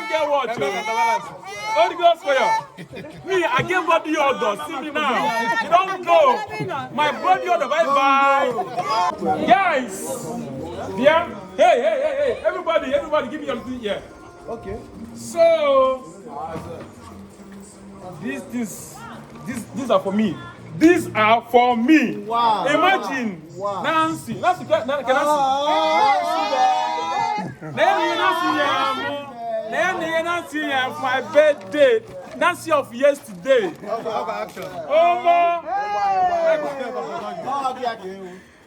get what? Holy Ghost fire. Me, I gave body order. See me now. You don't go. My body order. Bye bye. Guys. Yeah. Hey. Everybody, give me your thing here. Okay. So these are for me. These are for me. Wow. Imagine. Wow. Nancy, can Nancy? Nancy, my birthday. Nancy of yesterday.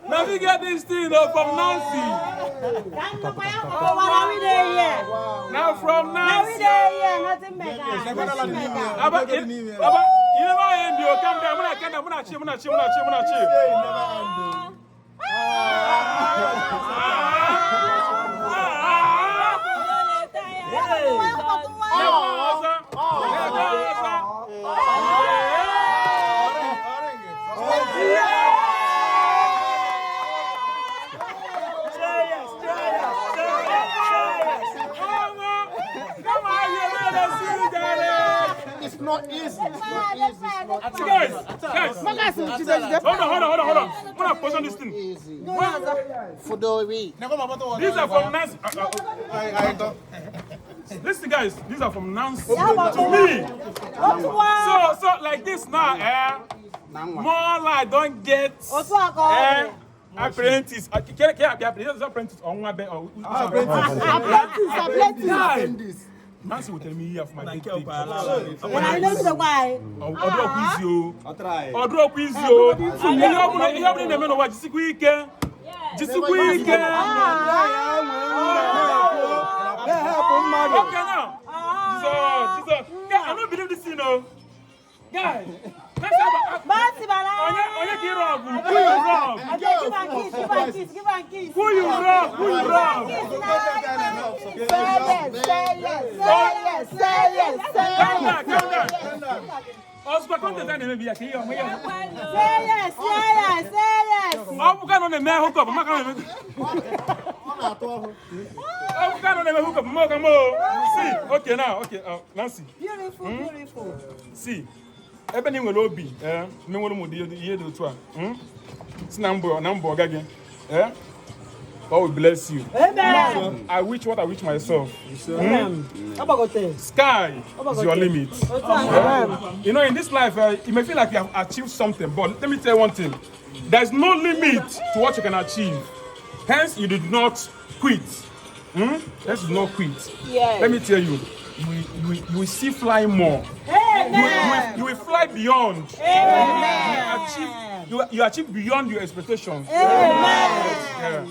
Now we get this thing from Nancy. Now from Nancy. You never end your camera. It's not easy. Guys, hold on. I'm gonna position this thing. These are from Nancy. Listen, guys, these are from Nancy to me. So like this now, more like don't get apprentice. Can apprentice on one bed or apprentice. Nancy will tell me here for my big thing. I know the why. Odro quiz you. You have the men of what just quick. Okay now. So I don't believe this, you know. Guys. Who you wrong? Oscar, content and maybe I can yes. I'm going on a man hook up. I'm going on a hook up. See, okay now, okay, Nancy. Beautiful. See. Ebeni will be, me want to do to number again. God will bless you. Amen. I wish myself. Sky is your limit. You know, in this life, you may feel like you have achieved something, but let me tell you one thing. There's no limit to what you can achieve. Hence, you did not quit. Hence, you did not quit. Yes. Let me tell you, you will see fly more. You will fly beyond. You achieve beyond your expectations. Yeah.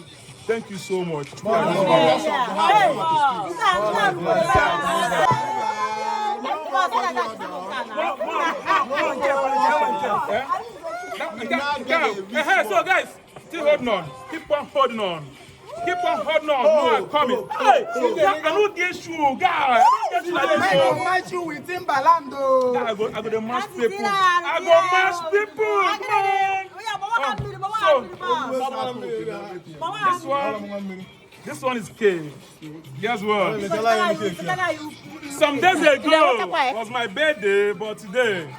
Thank you so much. So guys, still holding on. Keep on holding on. Keep on holding on. No, I'm coming. Hey, I don't get you, guys. I don't match you with Timbaland. I go to mash people. This one is K. Guess what? Some days ago was my birthday, but today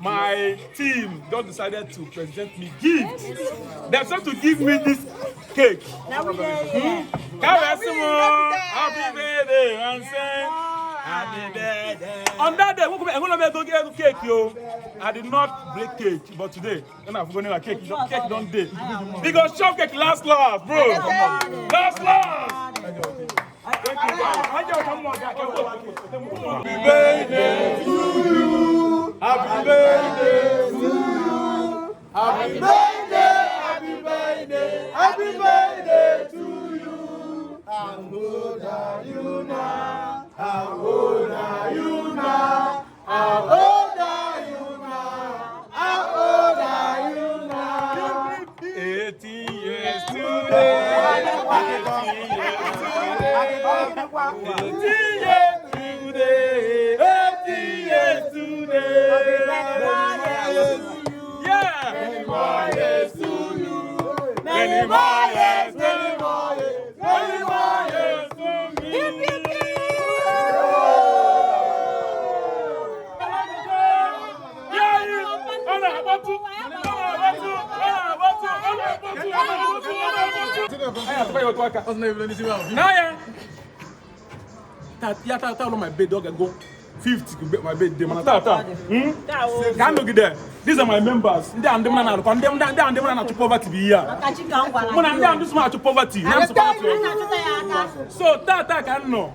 my team just decided to present me gifts. They have to give me this cake. Happy birthday, happy birthday. On that day, I'm going to get cake, yo. I did not break cake, but today, when I'm going to cake, cake don't day. Because shop cake last, bro. Last. Thank you, guys. Happy birthday to you. Happy birthday to you. Happy birthday, happy birthday, happy birthday to you. How old are you now? How old are you now? How old are you now? How old are you now? 18 years today. 18 years today. 18 years today. Yeah. Now, yeah, tell my bed dog go 50 to bet my bed. Can't look there. These are my members. They are them now. Condemn them. They are them to poverty. Be here. When I'm this much to poverty. So that can know.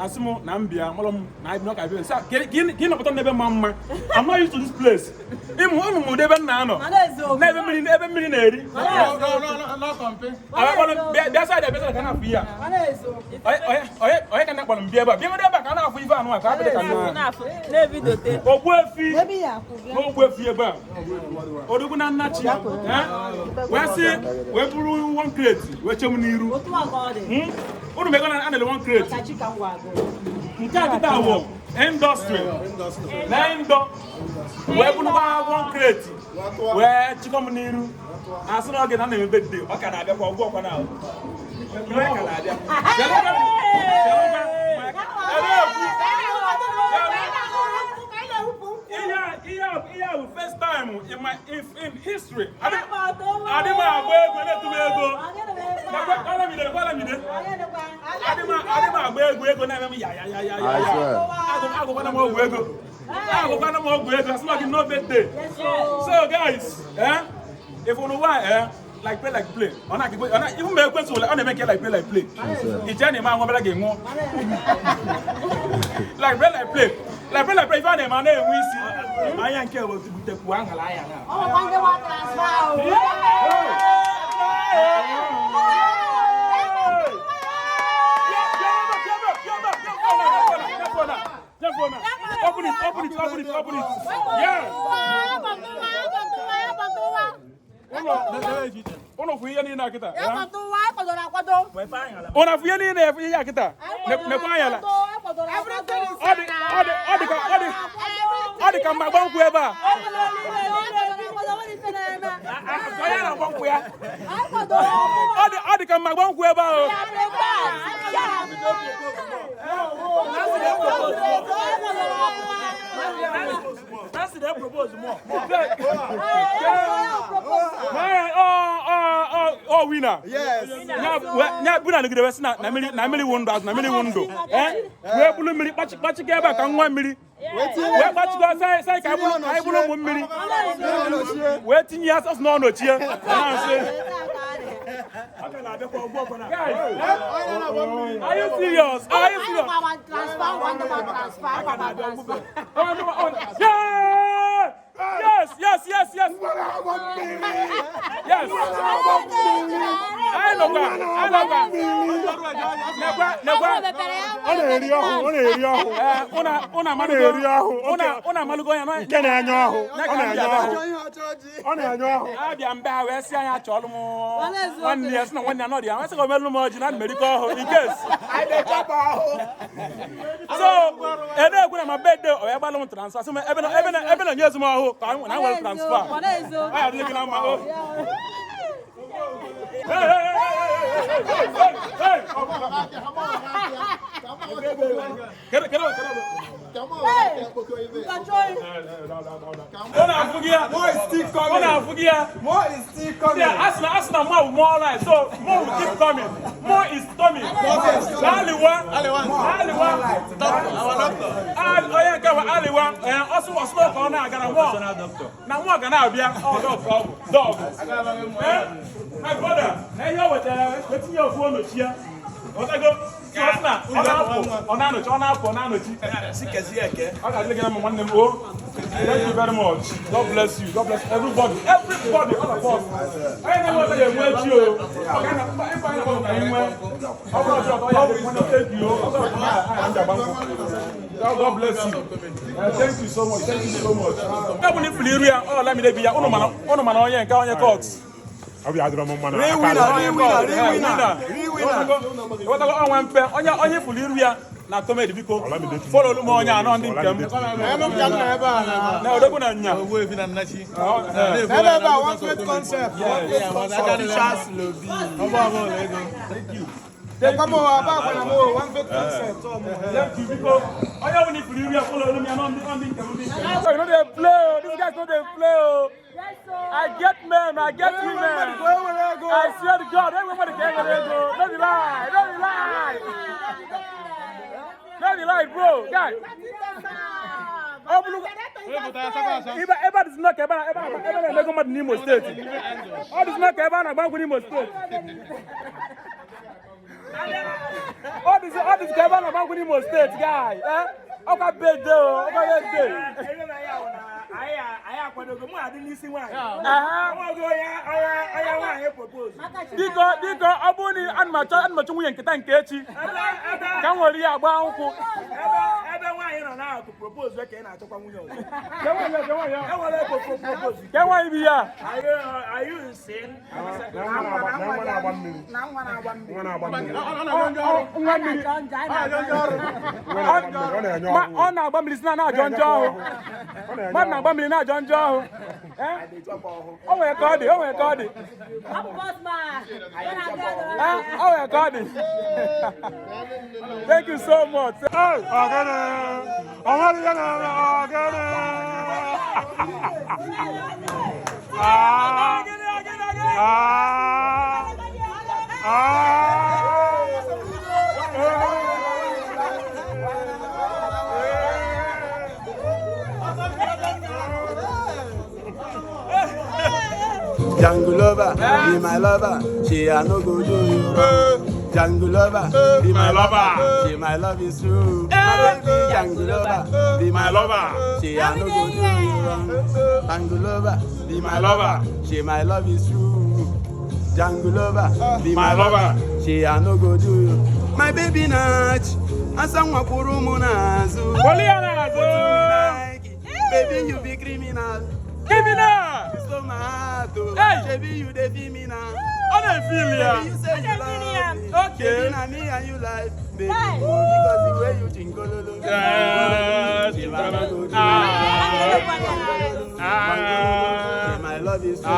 Asimo Nambia, Molom, I not I will say, can not never mamma. I'm not used to this place. Never millionaire. No, company. That's why the better cannot be here. I cannot be able to be able to cannot even know. I can't industry. Where would one crate? Where Chicomaniru? As soon as I get on the bed, what can I do for walk on out? First time in history. I didn't So guys, if you know why, like play, even make questions on make it like play. It's any man like game more. Like play. Like play, if I name my name, we see. I ain't care about the one. Open it. Yeah. Ono fuya ni na kita. Ona fuya ni na fuya kita. Ne kwanya la. Odi kan ma bon ku eba. Odi kan ma bon ku eba o. That's the propose more. Oh, winner. Yes. Now, Buna the West, na mili window. Eh? Where will you but you get back on 1 million? Where but you go say, I will 1 million. Waiting years of no here. Are you serious? Yeah! Yes. I know that. Ona malugo ya no. Kene anyo. Ona abia mba we si anya cholu mo. 1 year no one no dia. I say go melu mo jina medical in case. I dey chop so, ene egwu na birthday o ya gbalum transfer. So ebe na nyezu mo ho. I will transfer. I dey gina ma ho. Hey! More is still coming. Yeah, as more life. So more will keep coming. More is coming. Aliwa. Also was no corner. Now more gonna be dog. My brother, hey, you waiting your phone here. What I go? Thank you very much. God bless you. God bless everybody. Everybody, all of us. I know what they want you. God bless you. Thank you so much. Abi adro mo mana. Rewina. What go on one pe. Onye fuliruya na comedy biko. Follow lu mo onya no ndi nkem. Na odogu na nya. Owo efi na nachi. Never one great concept. Yeah, was Charles Lobby. Thank you. They come over back na mo one great concept. Thank you because onya woni fuliruya follow lu me no ndi nkem. You know they play. These guys know they play. I get men, I get women. I swear to God, everybody can go. the light, bro. Guy. Oh, look. Eba is not Eba Nimo State. Oh, this not Eba Nimo State. Oh, this Eba Nimo State, guy. Okay, birthday. I have one of the more than this one. Digo, Aboni and Machu and Katan Kechi. Come on, yeah, about everyone now to propose. I cannot talk about you. Can I be here? Are you insane? On our bumble is not John Joe. Man, bumble not John Joe. Oh, my God. Oh, my God. Oh, my God. Thank you so much. Jungle lover, be my lover. She a no go do you wrong. Jungle lover, be my lover. She my love is true. My baby, jungle lover, be my lover. She a no go do you wrong. Jungle lover, be my lover. She my love is true. Jungle lover, be my lover. She a no go do you. My baby Nach, asangwa kurumu nazu. Baby, you be criminal. Criminal! Hey! Baby, you the femina. I don't feel ya. You say you love me. Okay. Baby, me and you like. Baby, because the way you think, my love is true.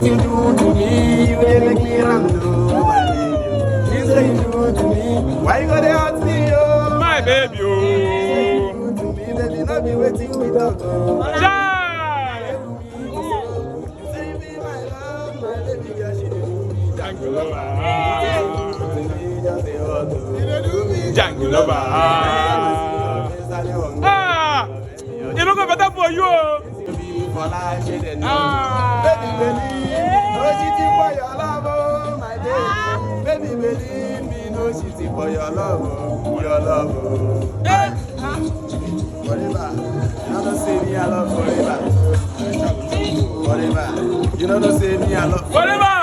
You do to me, you make me run through my baby. You say you do to me, why you gotta hurt me, oh? My baby, oh. You do to me, baby, not be waiting without oh. Jai! You say you be my love, my baby girl, she do me. Jungle lover. Jungle lover. You don't go better for you. For life, she didn't know. Baby, no cheating for your love, oh, my baby. Baby, believe me, no cheating for your love, oh, your love, oh. Forever, you don't say me I love forever. Forever, you don't say me I love forever.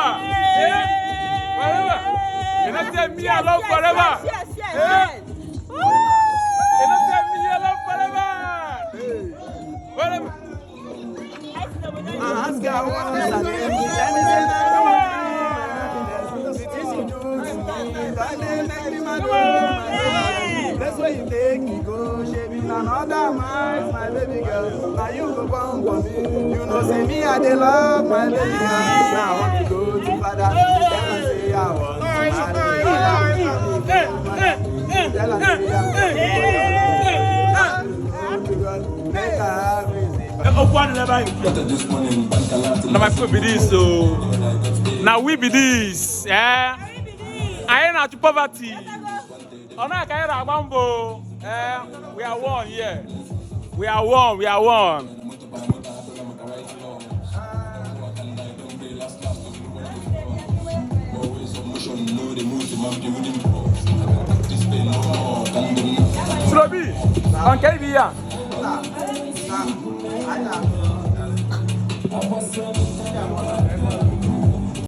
Forever. You don't say me I love forever. Yes. You don't say me I love forever. Forever. Ask her once again, that's why you take me go, shaving another man, my baby girl. Now you go down for me, you know say me I dey love my baby girl. Now I want to go to father, tell her say I want to Now my food be this, so now we be this, yeah. I ain't out to poverty. Oh, no, I can't have bamboo. We are one, yeah. We are one. Slobi, on KBA.